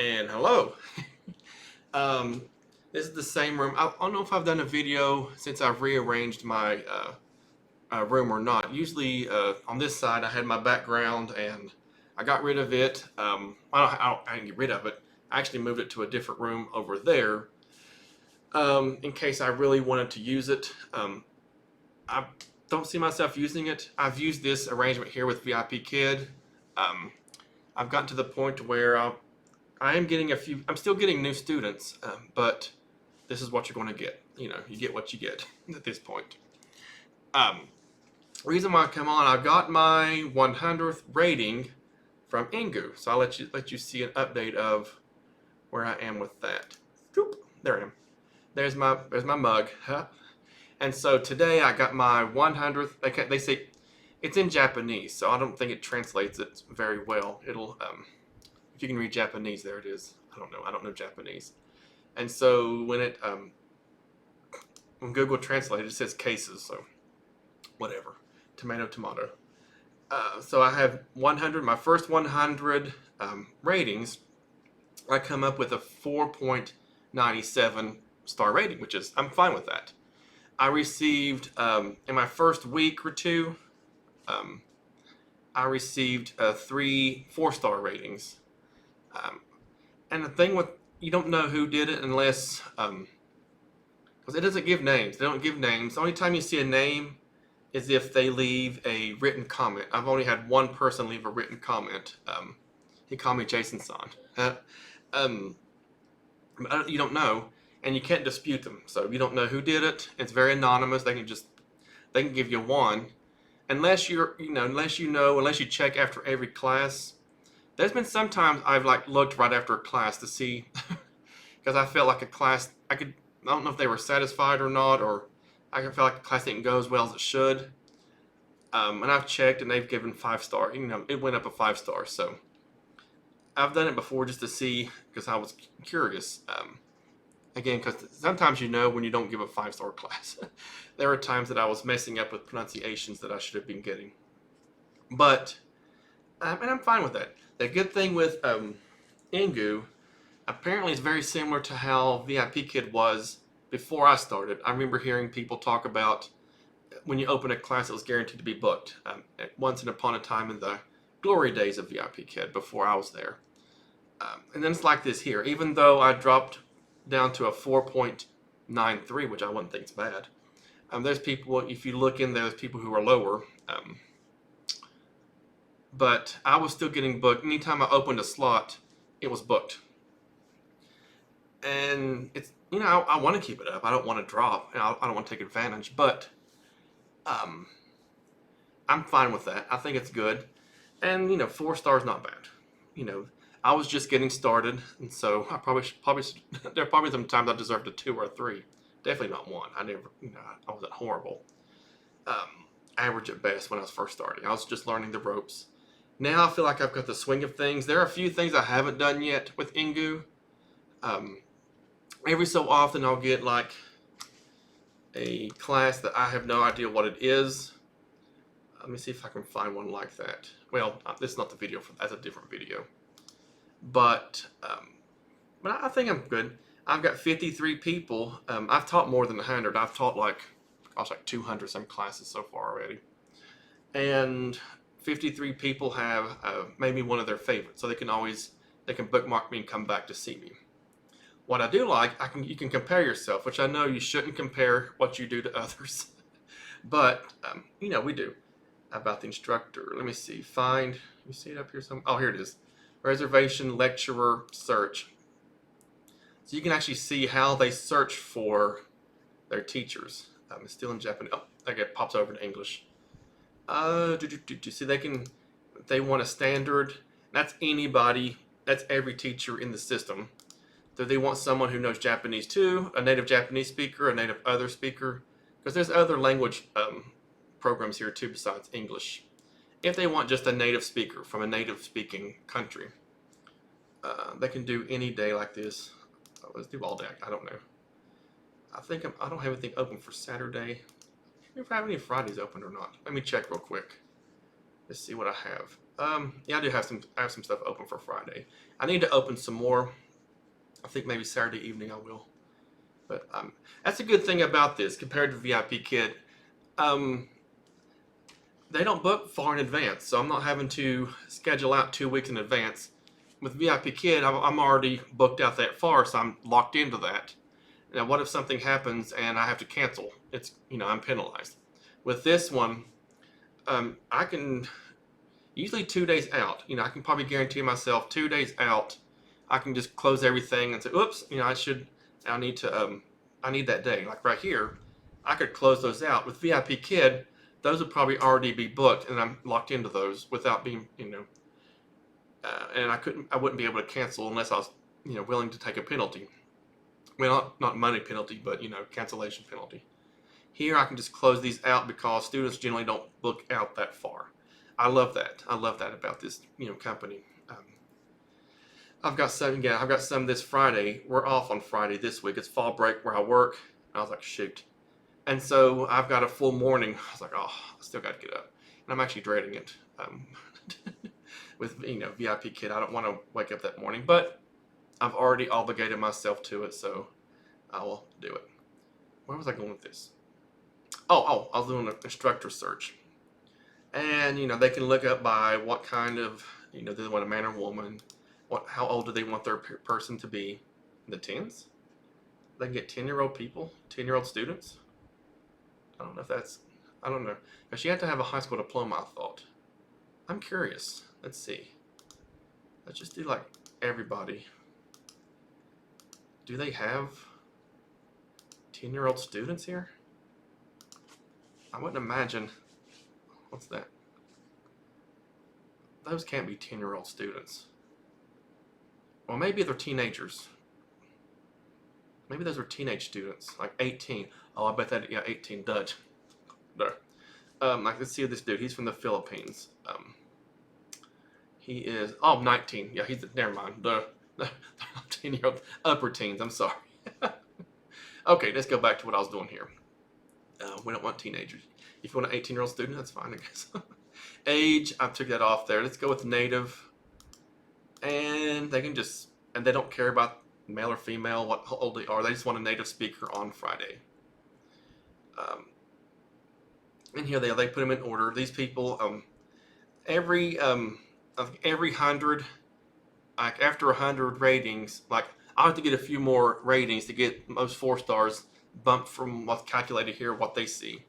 And hello. um, this is the same room. I don't know if I've done a video since I've rearranged my room or not. Usually on this side I had my background and I got rid of it. I didn't get rid of it. I actually moved it to a different room over there in case I really wanted to use it. I don't see myself using it. I've used this arrangement here with VIP Kid. Um, I've gotten to the point where I am getting I'm still getting new students, but this is what you're going to get. You know, you get what you get at this point. Um, reason why I come on, I got my 100th rating from Engoo, so I'll let you see an update of where I am with that. Boop, there I am. There's my mug. Huh? And so today I got my 100th. They say it's in Japanese, so I don't think it translates it very well. It'll if you can read Japanese, there it is. I don't know Japanese. And so when Google Translate, it says cases, so whatever. Tomato, tomato. So I have 100, my first 100 ratings. I come up with a 4.97 star rating, which is, I'm fine with that. I received, in my first week or two, I received 4-star ratings. And the thing with, you don't know who did it unless, because it doesn't give names. They don't give names. The only time you see a name is if they leave a written comment. I've only had one person leave a written comment. He called me Jason-san. You don't know, and you can't dispute them. So you don't know who did it. It's very anonymous. They can give you one, unless unless you check after every class. There's been sometimes I've looked right after a class to see, because I felt like a class I don't know if they were satisfied or not, or I felt like the class didn't go as well as it should. And I've checked and they've given 5-star. It went up a 5-star. So I've done it before just to see, because I was curious. Again, because sometimes when you don't give a 5-star class. There were times that I was messing up with pronunciations that I should have been getting. But, and I'm fine with that. The good thing with Engoo, apparently it's very similar to how VIP Kid was before I started. I remember hearing people talk about when you open a class, it was guaranteed to be booked. Once upon a time in the glory days of VIP Kid, before I was there. And then it's like this here. Even though I dropped down to a 4.93, which I wouldn't think is bad. There's people, if you look in there, there's people who are lower. But I was still getting booked. Anytime I opened a slot, it was booked. And it's, I want to keep it up. I don't want to drop. I don't want to take advantage. But I'm fine with that. I think it's good. And, 4 stars not bad. I was just getting started. And so I there are probably some times I deserved a 2 or a 3. Definitely not 1. I wasn't horrible. Average at best when I was first starting. I was just learning the ropes. Now I feel like I've got the swing of things. There are a few things I haven't done yet with Engoo. Every so often I'll get a class that I have no idea what it is. Let me see if I can find one like that. Well, this is not the video for that. That's a different video. But I think I'm good. I've got 53 people. I've taught more than 100. I've taught like 200 some classes so far already. And 53 people have maybe one of their favorites, so they can bookmark me and come back to see me. What I do like, you can compare yourself, which I know you shouldn't compare what you do to others, but we do. About the instructor, let me see. You see it up here somewhere? Oh, here it is. Reservation lecturer search. So you can actually see how they search for their teachers. It's still in Japanese. Oh, okay, it pops over to English. See, they want a standard. That's anybody. That's every teacher in the system. Do they want someone who knows Japanese too? A native Japanese speaker, a native other speaker? Because there's other language programs here too besides English. If they want just a native speaker from a native speaking country, they can do any day like this. Let's do all day. I don't know. I don't have anything open for Saturday. If I have any Fridays open or not. Let me check real quick. Let's see what I have. Yeah, I have some stuff open for Friday. I need to open some more. I think maybe Saturday evening I will. But that's a good thing about this compared to VIP Kid. Um, they don't book far in advance, so I'm not having to schedule out 2 weeks in advance. With VIP Kid, I'm already booked out that far, so I'm locked into that. Now, what if something happens and I have to cancel? It's I'm penalized. With this one, I can usually 2 days out. I can probably guarantee myself 2 days out. I can just close everything and say, "Oops, I need to, I need that day." Like right here, I could close those out. With VIP Kid, those would probably already be booked, and I'm locked into those without being, and I wouldn't be able to cancel unless I was, willing to take a penalty. Well, not money penalty, but cancellation penalty. Here, I can just close these out because students generally don't book out that far. I love that. I love that about this, company. I've got some. Yeah, I've got some this Friday. We're off on Friday this week. It's fall break where I work. I was like, shoot. And so I've got a full morning. I was like, oh, I still got to get up. And I'm actually dreading it. With VIP Kid, I don't want to wake up that morning, but I've already obligated myself to it, so I will do it. Where was I going with this? Oh, I was doing an instructor search. And, they can look up by what kind of, do they want a man or woman? How old do they want their person to be? In the tens? They can get 10-year-old people, 10-year-old students. I don't know. Because you have to have a high school diploma, I thought. I'm curious. Let's see. Let's just do like everybody. Do they have 10-year-old students here? I wouldn't imagine. What's that? Those can't be 10-year-old students. Well, maybe they're teenagers. Maybe those are teenage students, like 18. Oh, I bet that, yeah, 18 Dutch. There. Let's see this dude. He's from the Philippines. He is, 19. Yeah, never mind. The 10-year-old, upper teens. I'm sorry. Okay, let's go back to what I was doing here. We don't want teenagers. If you want an 18-year-old student, that's fine, I guess. Age, I took that off there. Let's go with native. And they can and they don't care about male or female, how old they are. They just want a native speaker on Friday. And here they put them in order. These people, every 100, like after 100 ratings, like I have to get a few more ratings to get most 4 stars bumped from what's calculated here, what they see.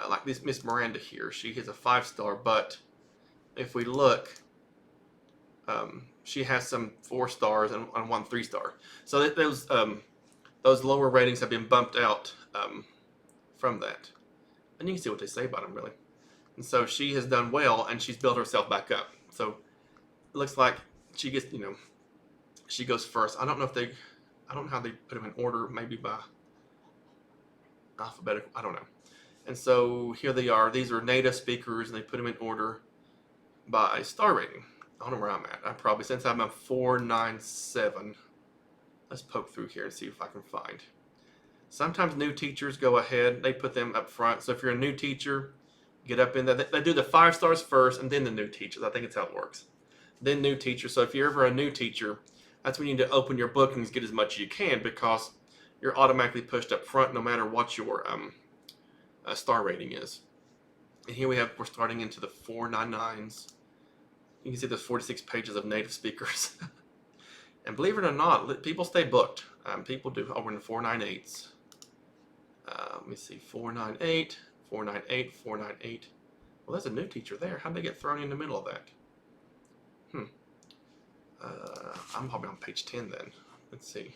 Like this Miss Miranda here, she has a 5-star, but if we look, she has some 4 stars and 1 3-star. So those lower ratings have been bumped out from that. And you can see what they say about them, really. And so she has done well, and she's built herself back up. So it looks like she gets, she goes first. I don't know how they put them in order, maybe by alphabetical, I don't know. And so here they are. These are native speakers, and they put them in order by star rating. I don't know where I'm at. Since I'm at 497, let's poke through here and see if I can find. Sometimes new teachers go ahead. They put them up front. So if you're a new teacher, get up in there. They do the 5 stars first, and then the new teachers. I think it's how it works. Then new teachers. So if you're ever a new teacher, that's when you need to open your bookings, get as much as you can, because you're automatically pushed up front no matter what your star rating is. And here we're starting into the 499s. You can see there's 46 pages of native speakers. And believe it or not, people stay booked. People do over in the 498s. Let me see, 498, 498, 498. Well, there's a new teacher there. How did they get thrown in the middle of that? I'm probably on page 10 then. Let's see.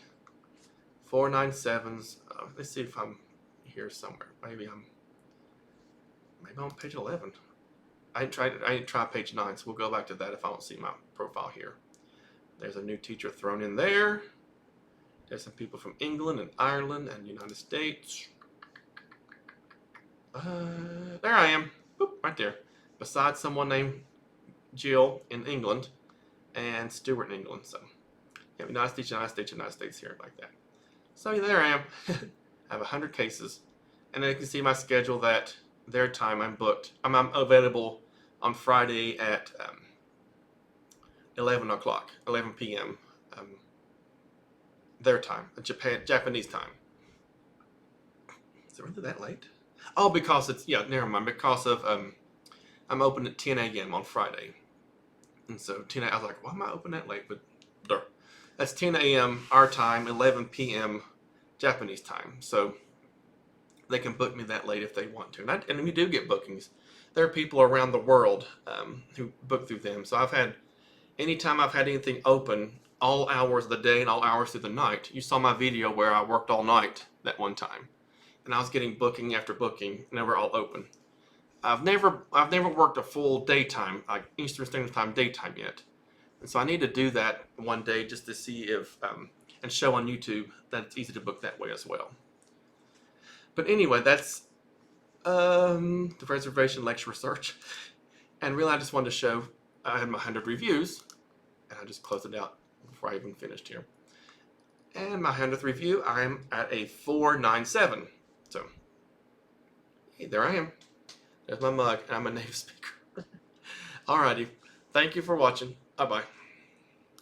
497s. Let's see if I'm here somewhere. Maybe I'm on page 11. I didn't try page 9, so we'll go back to that if I don't see my profile here. There's a new teacher thrown in there. There's some people from England and Ireland and United States. There I am. Boop, right there. Besides someone named Jill in England and Stuart in England. So, yeah, United States here, like that. So there I am. I have 100 cases. And then you can see my schedule that their time I'm booked. I'm available on Friday at 11 o'clock, 11 p.m. Their time, Japanese time. Is it really that late? Oh, because it's, yeah, never mind. Because of, I'm open at 10 a.m. on Friday. And so 10 I was like, why am I open that late? But that's 10 a.m. our time, 11 p.m. Japanese time. So they can book me that late if they want to. And we do get bookings. There are people around the world who book through them. So anytime I've had anything open, all hours of the day and all hours through the night. You saw my video where I worked all night that one time. And I was getting booking after booking, and they were all open. I've never worked a full daytime, like Eastern Standard Time daytime yet. And so I need to do that one day just to see if, and show on YouTube that it's easy to book that way as well. But anyway, that's the reservation lecture research. And really I just wanted to show I had my 100 reviews, and I just closed it out before I even finished here. And my 100th review, I'm at a 497. So, hey, there I am. There's my mug, and I'm a native speaker. Alrighty, thank you for watching. Bye-bye.